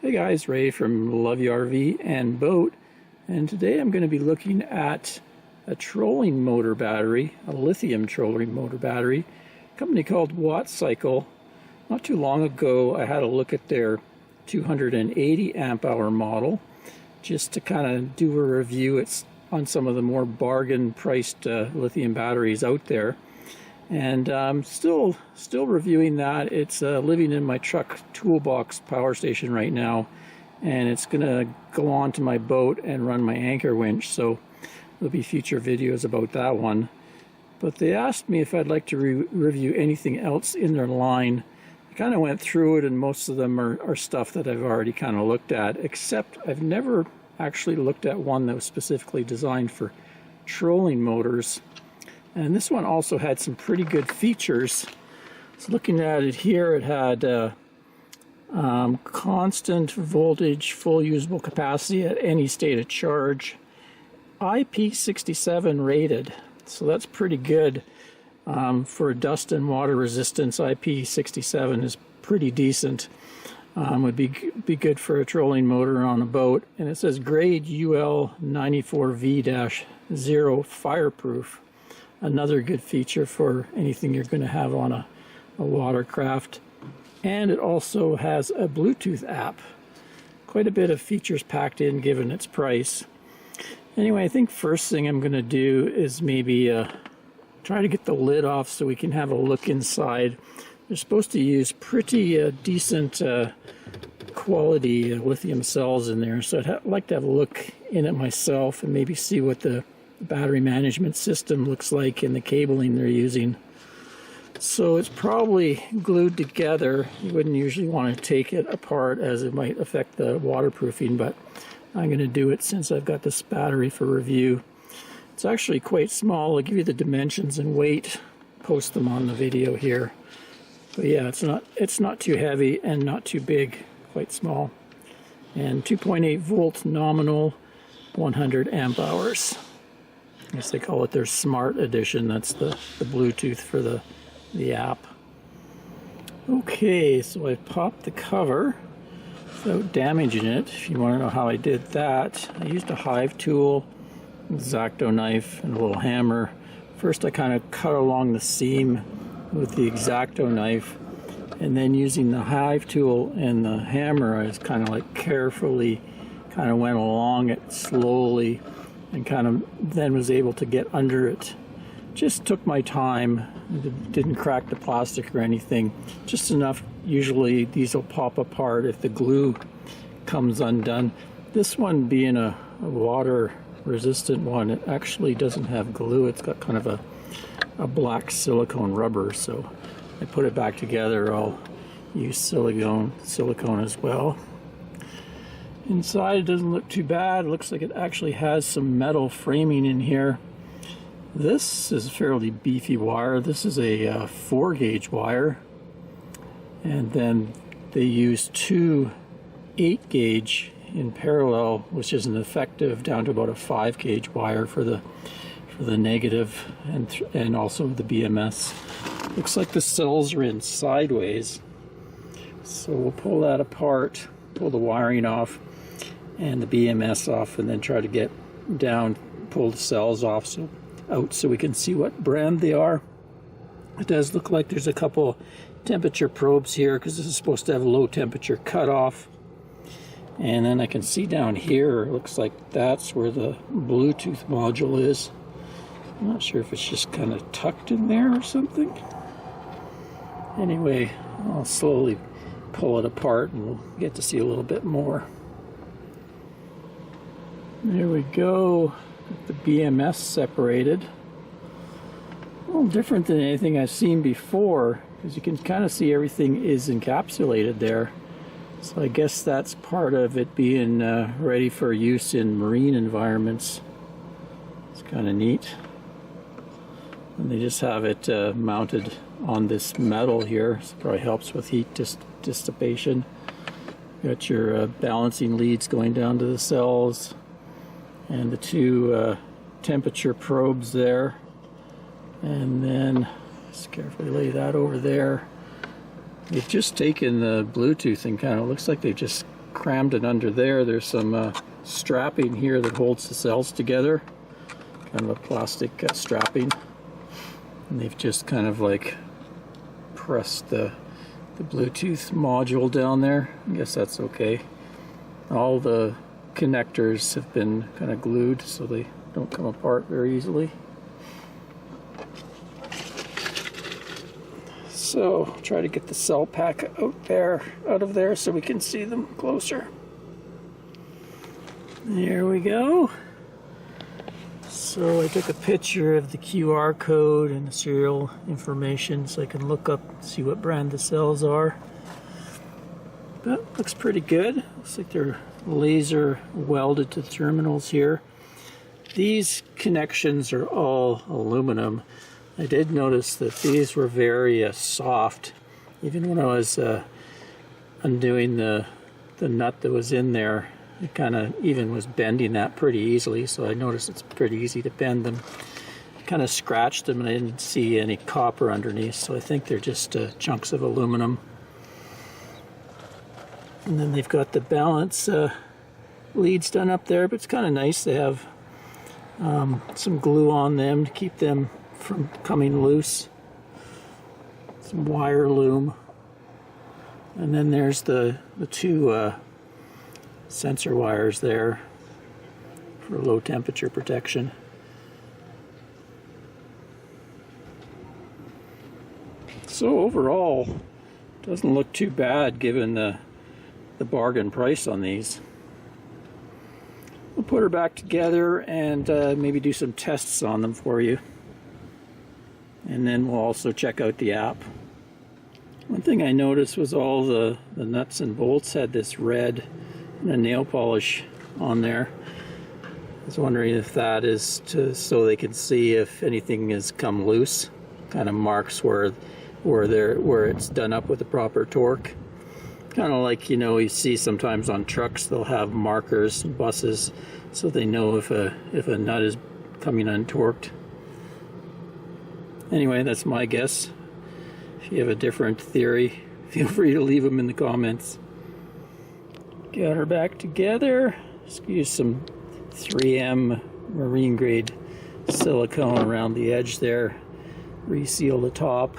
Hey guys, Ray from Love You RV and Boat, and today I'm going to be looking at a trolling motor battery, a lithium trolling motor battery, a company called Wattcycle. Not too long ago I had a look at their 280 amp hour model just to kind of do a review. It's on some of the more bargain priced lithium batteries out there, and I'm still reviewing that. It's living in my truck toolbox power station right now, and it's gonna go on to my boat and run my anchor winch, so there'll be future videos about that one. But they asked me if I'd like to review anything else in their line. I kind of went through it, and most of them are stuff that I've already kind of looked at, except I've never actually looked at one that was specifically designed for trolling motors. And this one also had some pretty good features. So looking at it here, it had constant voltage, full usable capacity at any state of charge, IP67 rated, so that's pretty good. For dust and water resistance, IP67 is pretty decent. Would be good for a trolling motor on a boat. And it says grade UL 94V-0 fireproof. Another good feature for anything you're going to have on a watercraft. And it also has a Bluetooth app. Quite a bit of features packed in given its price. Anyway, I think first thing I'm going to do is maybe try to get the lid off so we can have a look inside. They're supposed to use pretty decent quality lithium cells in there, so I'd like to have a look in it myself and maybe see what the battery management system looks like in the cabling they're using. So it's probably glued together. You wouldn't usually want to take it apart as it might affect the waterproofing, but I'm going to do it since I've got this battery for review. It's actually quite small. I'll give you the dimensions and weight, post them on the video here. But yeah, it's not too heavy and not too big, quite small. And 2.8 volt nominal, 100 amp hours. I guess they call it their Smart Edition. That's the Bluetooth for the app. Okay, so I popped the cover without damaging it. If you want to know how I did that, I used a hive tool, X-Acto knife, and a little hammer. First I kind of cut along the seam with the X-Acto knife, and then using the hive tool and the hammer, I just kind of like carefully kind of went along it slowly and kind of then was able to get under it. Just took my time, didn't crack the plastic or anything, just enough. Usually these will pop apart if the glue comes undone. This one being a water resistant one, it actually doesn't have glue. It's got kind of a black silicone rubber, so I put it back together. I'll use silicone as well. Inside it doesn't look too bad. It looks like it actually has some metal framing in here. This is fairly beefy wire. This is a 4-gauge wire, and then they use two 8-gauge in parallel, which is an effective down to about a 5-gauge wire for the negative and also the BMS. Looks like the cells are in sideways, so we'll pull that apart, pull the wiring off and the BMS off, and then try to get down, pull the cells off so we can see what brand they are. It does look like there's a couple temperature probes here because this is supposed to have a low temperature cutoff. And then I can see down here, it looks like that's where the Bluetooth module is. I'm not sure if it's just kind of tucked in there or something. Anyway, I'll slowly pull it apart and we'll get to see a little bit more. There we go. The BMS separated. A little different than anything I've seen before, because you can kind of see everything is encapsulated there. So I guess that's part of it being ready for use in marine environments. It's kind of neat. And they just have it mounted on this metal here, so it probably helps with heat dissipation. Got your balancing leads going down to the cells, and the two temperature probes there. And then just carefully lay that over there. They've just taken the Bluetooth and kind of looks like they've just crammed it under there. There's some strapping here that holds the cells together, kind of a plastic strapping, and they've just kind of like pressed the Bluetooth module down there. I guess that's okay. All the connectors have been kind of glued so they don't come apart very easily. So try to get the cell pack out of there so we can see them closer. There we go. So I took a picture of the QR code and the serial information so I can look up and see what brand the cells are. But looks pretty good. Looks like they're laser welded to the terminals here. These connections are all aluminum. I did notice that these were very soft. Even when I was undoing the nut that was in there, it kind of even was bending that pretty easily, so I noticed it's pretty easy to bend them. Kind of scratched them and I didn't see any copper underneath, so I think they're just chunks of aluminum. And then they've got the balance leads done up there, but it's kind of nice to have some glue on them to keep them from coming loose. Some wire loom. And then there's the two sensor wires there for low temperature protection. So overall, doesn't look too bad given the bargain price on these. We'll put her back together and maybe do some tests on them for you. And then we'll also check out the app. One thing I noticed was all the nuts and bolts had this red nail polish on there. I was wondering if that is so they can see if anything has come loose. Kind of marks where it's done up with the proper torque. Kind of like, you know, you see sometimes on trucks they'll have markers, buses, so they know if a nut is coming untorqued. Anyway, that's my guess. If you have a different theory, feel free to leave them in the comments. Got her back together. Just use some 3M marine grade silicone around the edge there. Reseal the top.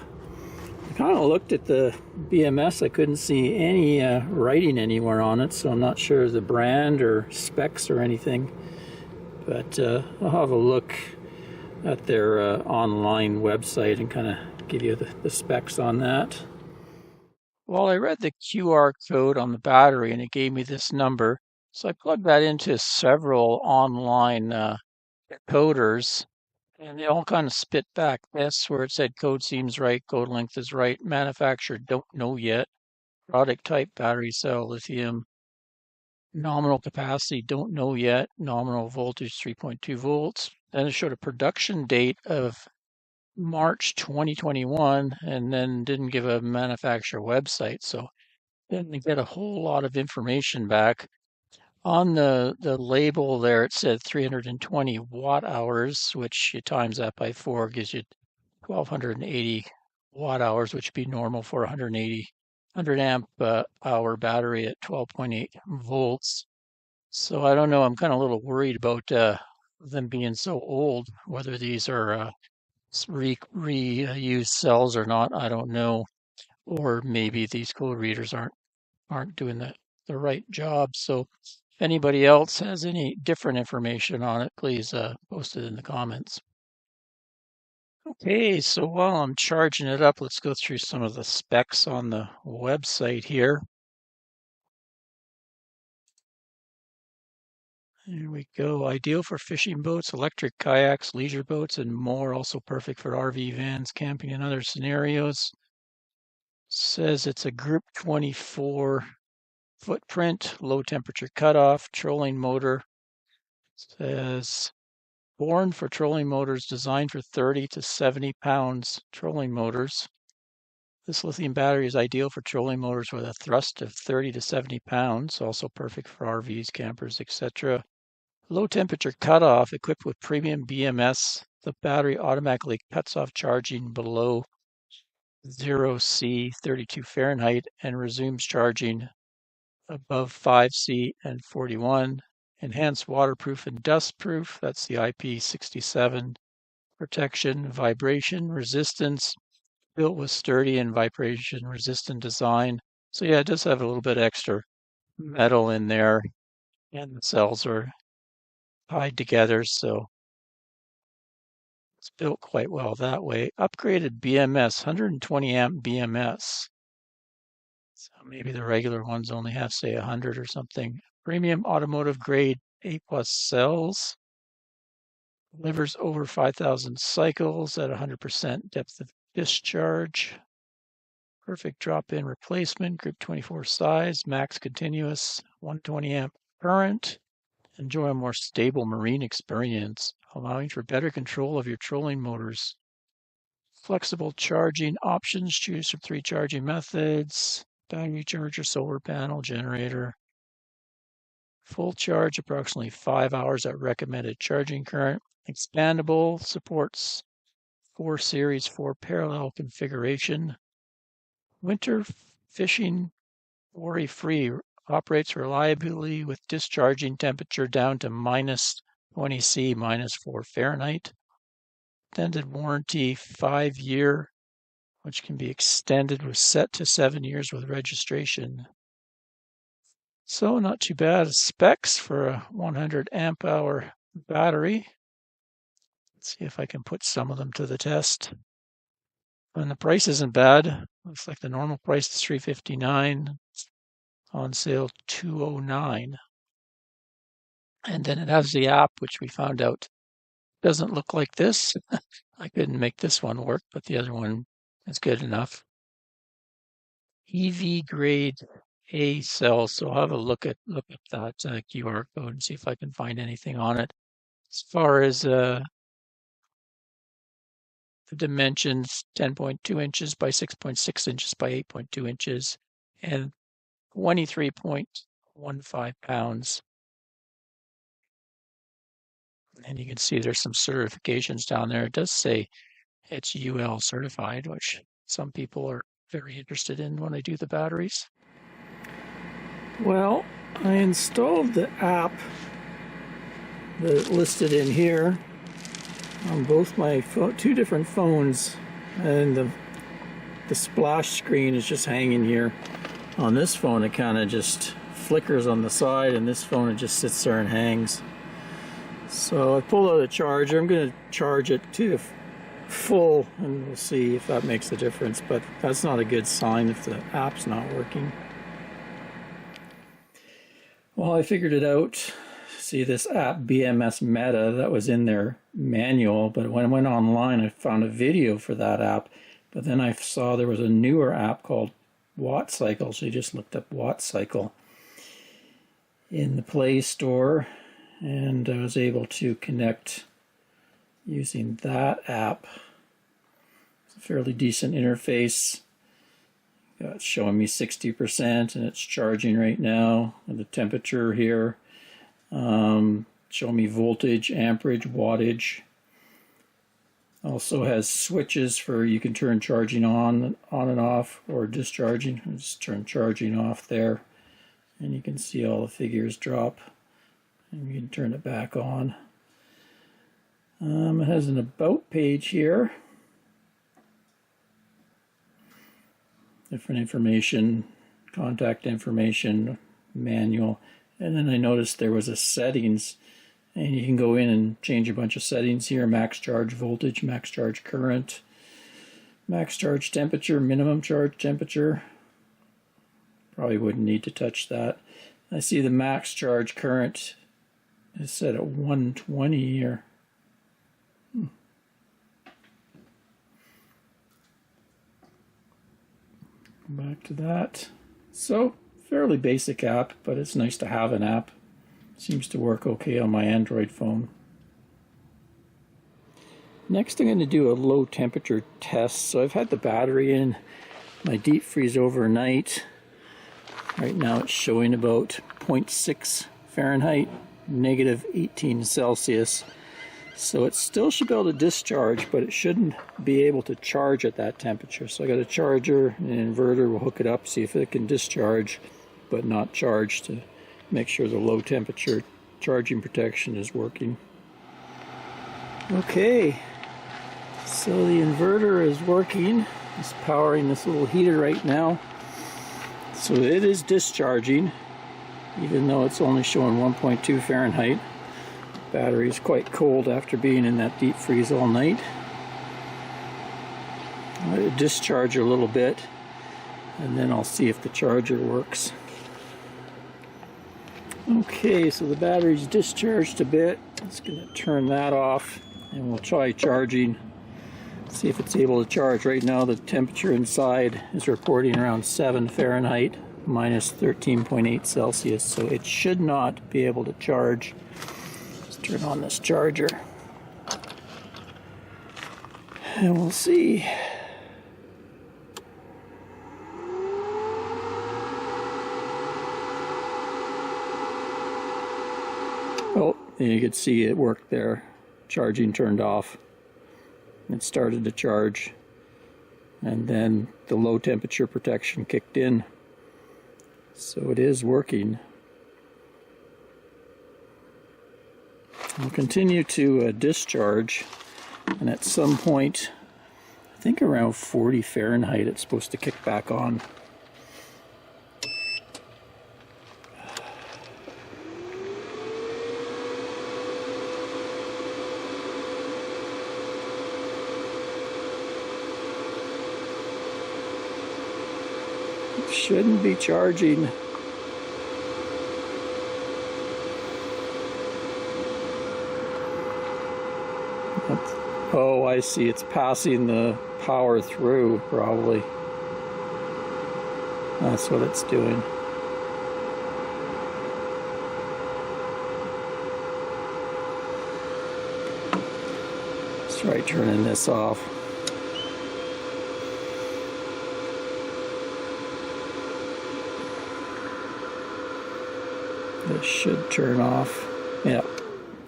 I kind of looked at the BMS. I couldn't see any writing anywhere on it, so I'm not sure the brand or specs or anything. But I'll have a look at their online website and kind of give you the specs on that. Well, I read the QR code on the battery and it gave me this number. So I plugged that into several online coders and they all kind of spit back this where it said code seems right, code length is right, manufacturer don't know yet, product type battery cell lithium, nominal capacity don't know yet, nominal voltage 3.2 volts. Then it showed a production date of March 2021 and then didn't give a manufacturer website, so didn't get a whole lot of information back. On the label there it said 320 watt hours, which you times that by 4 gives you 1280 watt hours, which would be normal for 100 amp hour battery at 12.8 volts. So I don't know, I'm kind of a little worried about them being so old, whether these are reused cells or not, I don't know. Or maybe these code readers aren't doing the right job. So if anybody else has any different information on it, please post it in the comments. Okay, so while I'm charging it up, let's go through some of the specs on the website here. Here we go. Ideal for fishing boats, electric kayaks, leisure boats, and more. Also perfect for RV vans, camping, and other scenarios. Says it's a Group 24 footprint, low temperature cutoff, trolling motor. Says born for trolling motors, designed for 30 to 70 pounds trolling motors. This lithium battery is ideal for trolling motors with a thrust of 30 to 70 pounds, also perfect for RVs, campers, etc. Low temperature cutoff, equipped with premium BMS. The battery automatically cuts off charging below 0 C 32 Fahrenheit and resumes charging above 5C and 41. Enhanced waterproof and dustproof, that's the IP67. Protection, vibration, resistance, built with sturdy and vibration resistant design. So yeah, it does have a little bit extra metal in there, and the cells are tied together, so it's built quite well that way. Upgraded BMS, 120 amp BMS. So maybe the regular ones only have, say, 100 or something. Premium automotive grade A+ cells. Delivers over 5,000 cycles at 100% depth of discharge. Perfect drop-in replacement, group 24 size, max continuous, 120 amp current. Enjoy a more stable marine experience, allowing for better control of your trolling motors. Flexible charging options, choose from 3 charging methods, battery charger, solar panel, generator. Full charge, approximately 5 hours at recommended charging current. Expandable, supports 4 series, 4 parallel configuration. Winter fishing worry-free, operates reliably with discharging temperature down to minus 20°C, minus 4 Fahrenheit. Extended warranty, 5-year, which can be extended, was set to 7 years with registration. So not too bad. Specs for a 100 amp hour battery. Let's see if I can put some of them to the test. And the price isn't bad. Looks like the normal price is $359. On sale $209. And then it has the app, which we found out doesn't look like this. I couldn't make this one work, but the other one is good enough. EV grade A cells. So I'll have a look at that QR code and see if I can find anything on it. As far as the dimensions, 10.2 inches by 6.6 inches by 8.2 inches, and 23.15 pounds. And you can see there's some certifications down there. It does say it's UL certified, which some people are very interested in when I do the batteries. Well, I installed the app that's listed in here on both my 2 different phones, and the splash screen is just hanging here. On this phone, it kind of just flickers on the side, and this phone, it just sits there and hangs. So I pulled out a charger. I'm going to charge it to full, and we'll see if that makes a difference, but that's not a good sign if the app's not working. Well, I figured it out. See, this app, BMS Meta, that was in their manual, but when I went online, I found a video for that app, but then I saw there was a newer app called Wattcycle, so you just looked up Wattcycle in the Play Store, and I was able to connect using that app. It's a fairly decent interface. It's showing me 60%, and it's charging right now. And the temperature here, showing me voltage, amperage, wattage. Also has switches for you can turn charging on and off, or discharging. Just turn charging off there, and you can see all the figures drop. And you can turn it back on. It has an about page here. Different information, contact information, manual. And then I noticed there was a settings, and you can go in and change a bunch of settings here. Max charge voltage, max charge current, max charge temperature, minimum charge temperature. Probably wouldn't need to touch that. I see the max charge current is set at 120 here. Back to that. So, fairly basic app, but it's nice to have an app. Seems to work okay on my Android phone. Next, I'm going to do a low temperature test. So I've had the battery in my deep freeze overnight. Right now it's showing about 0.6 Fahrenheit, negative 18 Celsius. So it still should be able to discharge, but it shouldn't be able to charge at that temperature. So I got a charger and an inverter. We'll hook it up, see if it can discharge. but not charged, to make sure the low temperature charging protection is working. Okay, so the inverter is working. It's powering this little heater right now. So it is discharging, even though it's only showing 1.2 Fahrenheit. The battery is quite cold after being in that deep freeze all night. Let it discharge a little bit, and then I'll see if the charger works. Okay, so the battery's discharged a bit. I'm just going to turn that off, and we'll try charging. See if it's able to charge. Right now the temperature inside is reporting around 7 Fahrenheit, minus 13.8 Celsius, so it should not be able to charge. Let's turn on this charger, and we'll see. Oh, you can see it worked there. Charging turned off. It started to charge, and then the low temperature protection kicked in. So it is working. I'll continue to discharge, and at some point, I think around 40 Fahrenheit, it's supposed to kick back on. Shouldn't be charging. Oh, I see. It's passing the power through, probably. That's what it's doing. Let's try turning this off. This should turn off. Yeah.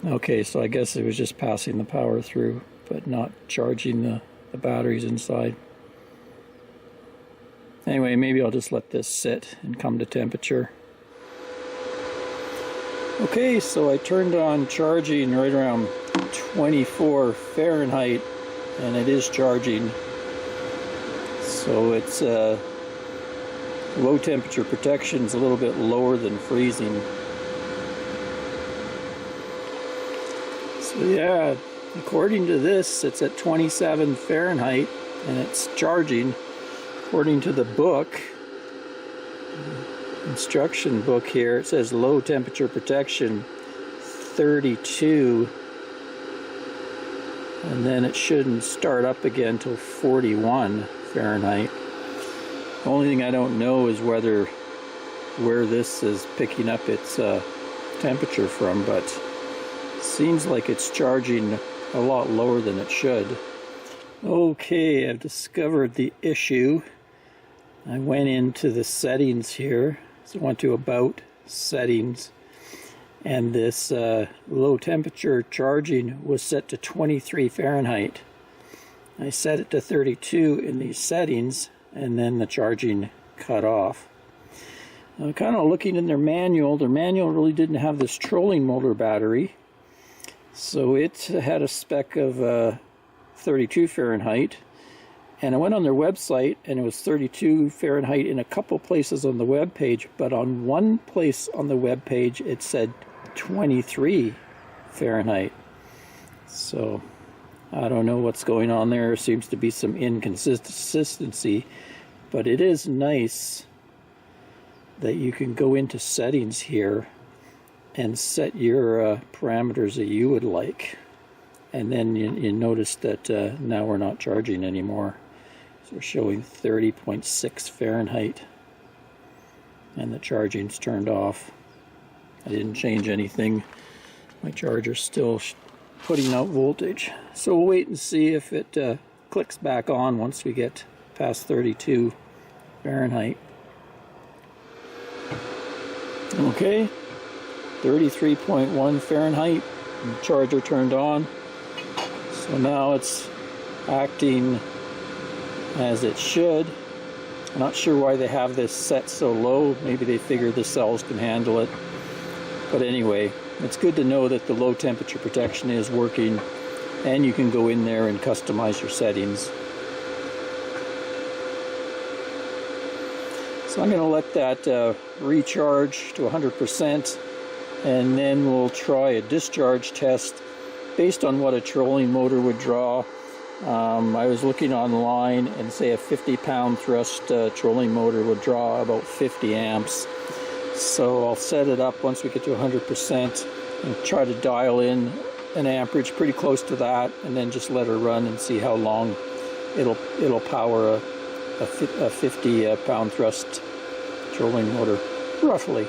Okay, so I guess it was just passing the power through, but not charging the batteries inside. Anyway, maybe I'll just let this sit and come to temperature. Okay, so I turned on charging right around 24 Fahrenheit, and it is charging. So it's low temperature protection is a little bit lower than freezing. So yeah, according to this, it's at 27 Fahrenheit and it's charging. According to the book, instruction book here, it says low temperature protection 32, and then it shouldn't start up again till 41 Fahrenheit. The only thing I don't know is where this is picking up its temperature from, but seems like it's charging a lot lower than it should. Okay, I've discovered the issue. I went into the settings here. So I went to About, Settings, and this low temperature charging was set to 23 Fahrenheit. I set it to 32 in these settings, and then the charging cut off. I'm kind of looking in their manual. Their manual really didn't have this trolling motor battery. So it had a spec of 32 Fahrenheit, and I went on their website and it was 32 Fahrenheit in a couple places on the web page, but on one place on the web page it said 23 Fahrenheit. So I don't know what's going on there. There seems to be some inconsistency, but it is nice that you can go into settings here and set your parameters that you would like, and then you notice that now we're not charging anymore. So we're showing 30.6 Fahrenheit and the charging's turned off. I didn't change anything. My charger's still putting out voltage, so we'll wait and see if it clicks back on once we get past 32 Fahrenheit. Okay, 33.1 Fahrenheit, and the charger turned on. So now it's acting as it should. I'm not sure why they have this set so low. Maybe they figure the cells can handle it. But anyway, it's good to know that the low temperature protection is working, and you can go in there and customize your settings. So I'm going to let that recharge to 100%, and then we'll try a discharge test based on what a trolling motor would draw. I was looking online, and say a 50-pound thrust trolling motor would draw about 50 amps. So I'll set it up once we get to 100% and try to dial in an amperage pretty close to that, and then just let her run and see how long it'll power a 50-pound thrust trolling motor, roughly.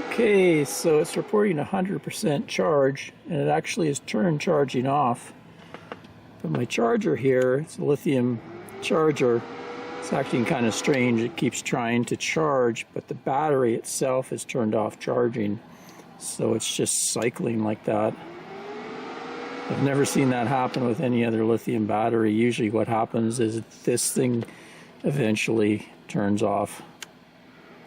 Okay, so it's reporting 100% charge, and it actually is turned charging off. But my charger here, it's a lithium charger, it's acting kind of strange. It keeps trying to charge, but the battery itself is turned off charging, so it's just cycling like that. I've never seen that happen with any other lithium battery. Usually what happens is this thing eventually turns off,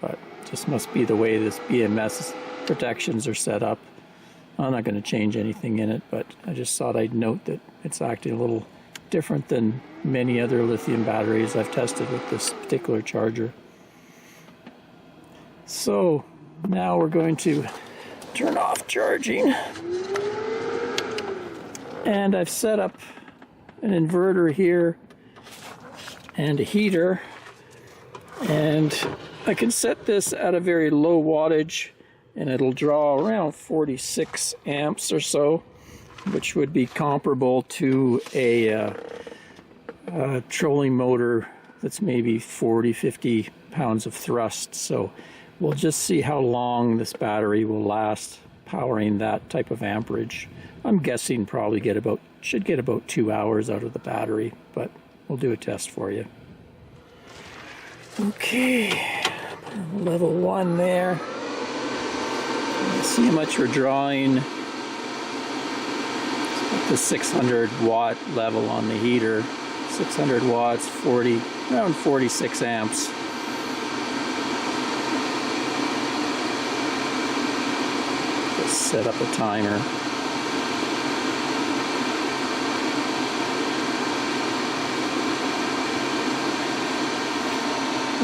but it just must be the way this BMS protections are set up. I'm not going to change anything in it, but I just thought I'd note that it's acting a little different than many other lithium batteries I've tested with this particular charger. So now we're going to turn off charging, and I've set up an inverter here and a heater, and I can set this at a very low wattage, and it'll draw around 46 amps or so, which would be comparable to a trolling motor that's maybe 40-50 pounds of thrust. So we'll just see how long this battery will last powering that type of amperage. I'm guessing probably should get about 2 hours out of the battery, but we'll do a test for you. Okay, level 1 there. Let's see how much we're drawing. The 600 watt level on the heater. 600 watts, around 46 amps. Let's set up a timer.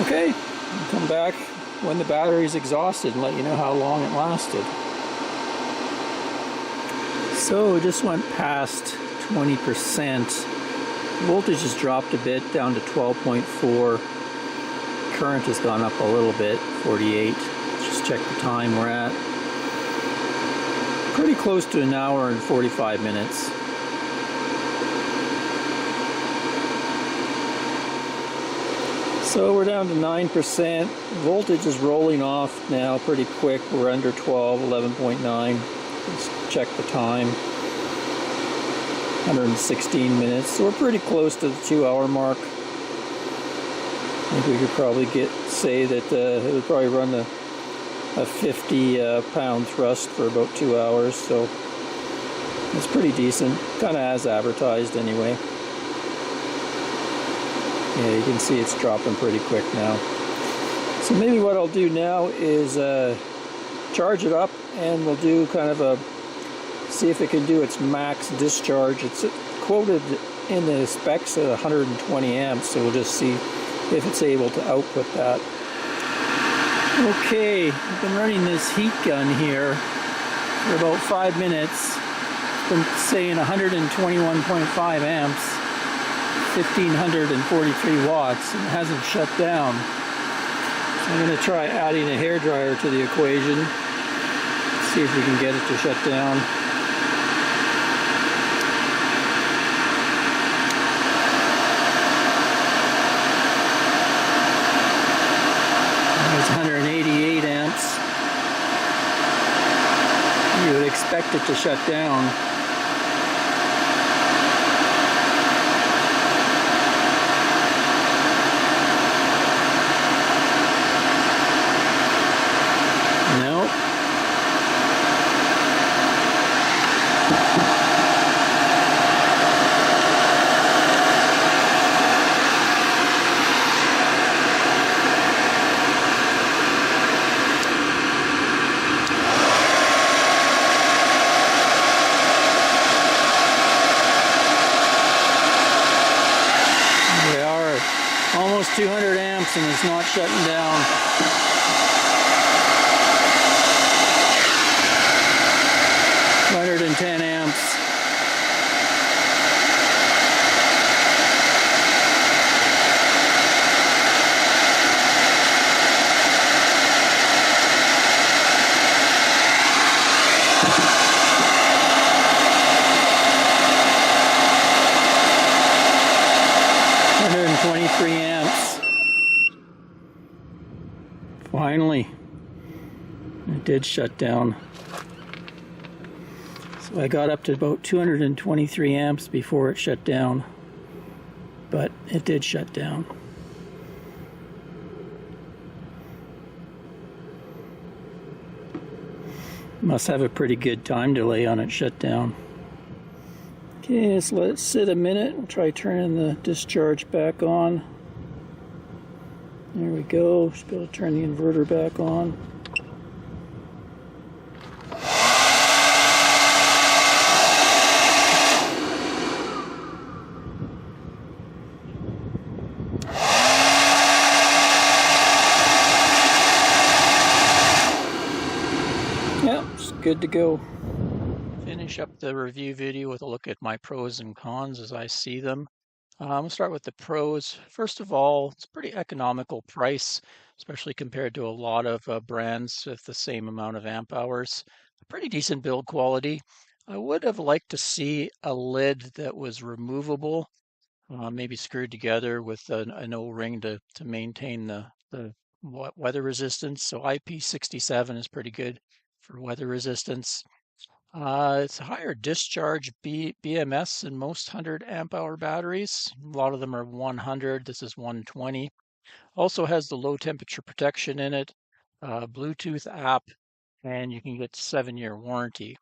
Okay, I'll come back when the battery's exhausted and let you know how long it lasted. So it just went past 20%. Voltage has dropped a bit, down to 12.4. Current has gone up a little bit, 48. Let's just check the time we're at. Pretty close to an hour and 45 minutes. So we're down to 9%. Voltage is rolling off now pretty quick. We're under 12, 11.9. Let's check the time. 116 minutes. So we're pretty close to the 2-hour mark. I think we could probably say that it would probably run a 50-pound thrust for about 2 hours. So it's pretty decent. Kind of as advertised anyway. Yeah, you can see it's dropping pretty quick now. So maybe what I'll do now is charge it up, and we'll do kind of see if it can do its max discharge. It's quoted in the specs at 120 amps, so we'll just see if it's able to output that. Okay, I've been running this heat gun here for about 5 minutes. It's been saying 121.5 amps. 1543 watts, and it hasn't shut down. So I'm going to try adding a hairdryer to the equation, see if we can get it to shut down. It's 188 amps. You would expect it to shut down. amps and it's not shutting down. $110 amps. Amps. Finally, it did shut down. So I got up to about 223 amps before it shut down, but it did shut down. Must have a pretty good time delay on it shut down. Okay, let's let it sit a minute. We'll try turning the discharge back on. There we go. Just be able to turn the inverter back on. Yep, it's good to go. Finish up the review video with a look at my pros and cons as I see them. We'll start with the pros. First of all, it's a pretty economical price, especially compared to a lot of brands with the same amount of amp hours. Pretty decent build quality. I would have liked to see a lid that was removable, maybe screwed together with an O-ring to maintain the weather resistance. So IP67 is pretty good for weather resistance. It's a higher discharge BMS in most 100 amp hour batteries. A lot of them are 100. This is 120. Also has the low temperature protection in it, Bluetooth app, and you can get 7-year warranty.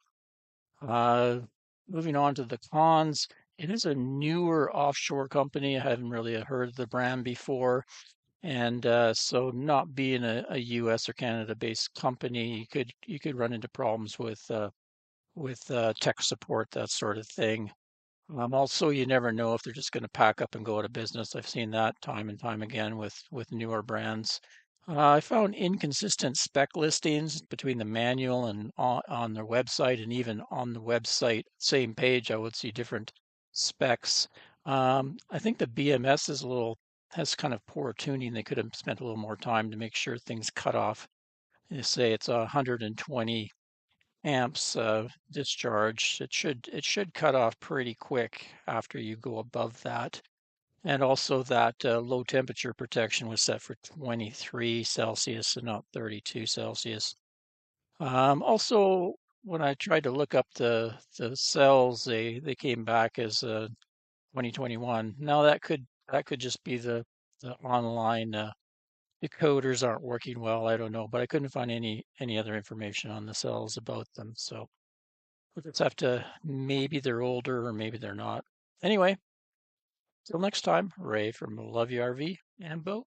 Moving on to the cons, it is a newer offshore company. I haven't really heard of the brand before. And so not being a US or Canada based company, you could run into problems with tech support, that sort of thing. Also, you never know if they're just going to pack up and go out of business. I've seen that time and time again with newer brands. I found inconsistent spec listings between the manual and on their website, and even on the website, same page, I would see different specs. I think the BMS has kind of poor tuning. They could have spent a little more time to make sure things cut off. They say it's 120 amps discharge. It should cut off pretty quick after you go above that. And also that low temperature protection was set for 23 Celsius and not 32 Celsius. Also, when I tried to look up the cells, they came back as 2021. Now that could just be the online decoders aren't working well. I don't know, but I couldn't find any other information on the cells about them. So we'll just have to, maybe they're older or maybe they're not. Anyway, till next time, Ray from Love You RV and Boat.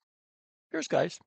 Cheers, guys.